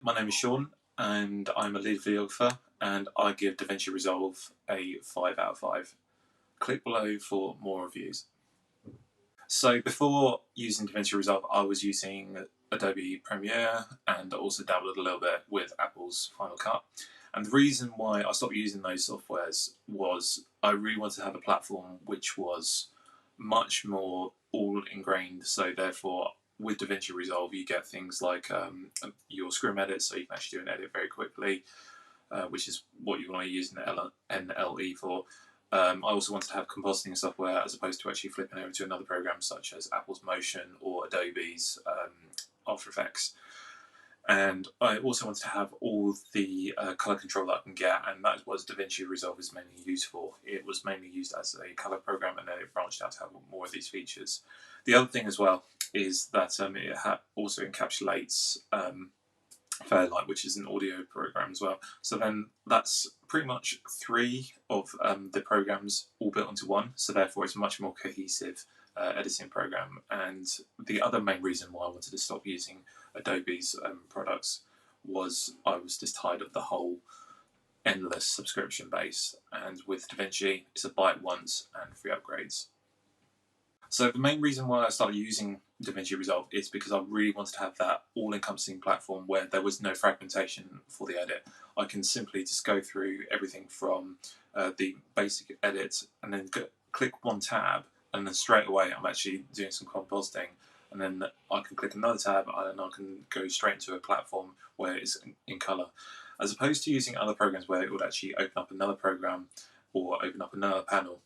My name is Sean, and I'm a lead videographer, and I give DaVinci Resolve a 5 out of 5. Click below for more reviews. So before using DaVinci Resolve, I was using Adobe Premiere and also dabbled a little bit with Apple's Final Cut. And the reason why I stopped using those softwares was I really wanted to have a platform which was much more all ingrained. So therefore, with DaVinci Resolve, you get things like your scrim edit, so you can actually do an edit very quickly, which is what you want to use an NLE for. I also wanted to have compositing software as opposed to actually flipping over to another program such as Apple's Motion or Adobe's After Effects. And I also wanted to have all the color control that I can get, and that was DaVinci Resolve is mainly used for. It was mainly used as a color program, and then it branched out to have more of these features. The other thing as well is that it also encapsulates Fairlight, which is an audio program as well. So then that's pretty much 3 of the programs all built into one. So therefore, it's a much more cohesive editing program. And the other main reason why I wanted to stop using Adobe's products was I was just tired of the whole endless subscription base. And with DaVinci, it's a buy it once and free upgrades. So the main reason why I started using DaVinci Resolve is because I really wanted to have that all-encompassing platform where there was no fragmentation for the edit. I can simply just go through everything from the basic edit and then click one tab, and then straight away I'm actually doing some compositing, and then I can click another tab and I can go straight into a platform where it's in color, as opposed to using other programs where it would actually open up another program or open up another panel.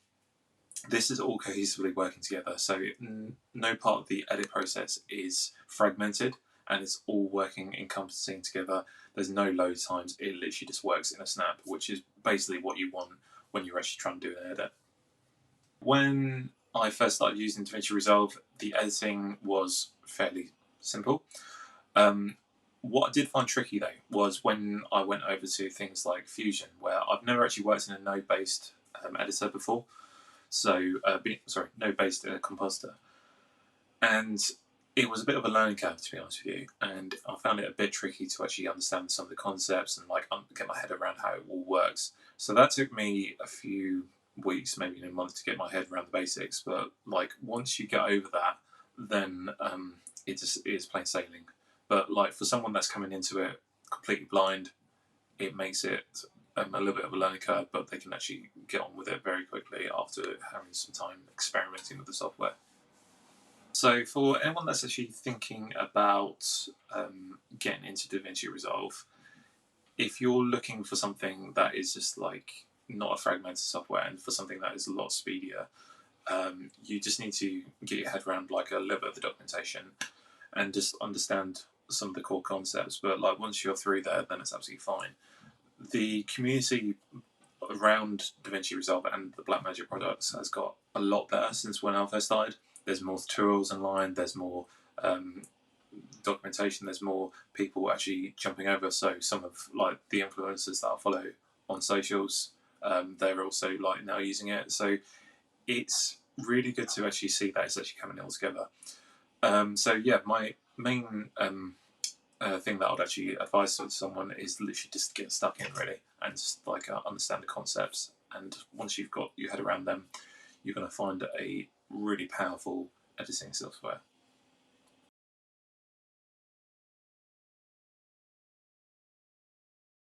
This is all cohesively working together, so no part of the edit process is fragmented, and it's all working encompassing together. There's no load times, it literally just works in a snap, which is basically what you want when you're actually trying to do an edit. When I first started using DaVinci Resolve, the editing was fairly simple. What I did find tricky though was when I went over to things like Fusion, where I've never actually worked in a node-based editor before. So, node-based compositor. And it was a bit of a learning curve, to be honest with you, and I found it a bit tricky to actually understand some of the concepts and get my head around how it all works. So that took me a few weeks, maybe a month, to get my head around the basics. But once you get over that, then it just is plain sailing. But for someone that's coming into it completely blind, it makes it a little bit of a learning curve, but they can actually get on with it very quickly after having some time experimenting with the software. So for anyone that's actually thinking about getting into DaVinci Resolve, if you're looking for something that is just not a fragmented software and for something that is a lot speedier, you just need to get your head around a little bit of the documentation and just understand some of the core concepts. But once you're through there, then it's absolutely fine. The community around DaVinci Resolve and the Blackmagic products has got a lot better since when I first started. There's more tutorials online, there's more documentation, there's more people actually jumping over. So some of the influencers that I follow on socials, they're also now using it. So it's really good to actually see that it's actually coming all together. So yeah, my main thing that I would actually advise to someone is literally just get stuck in really and just understand the concepts, and once you've got your head around them, you're going to find a really powerful editing software.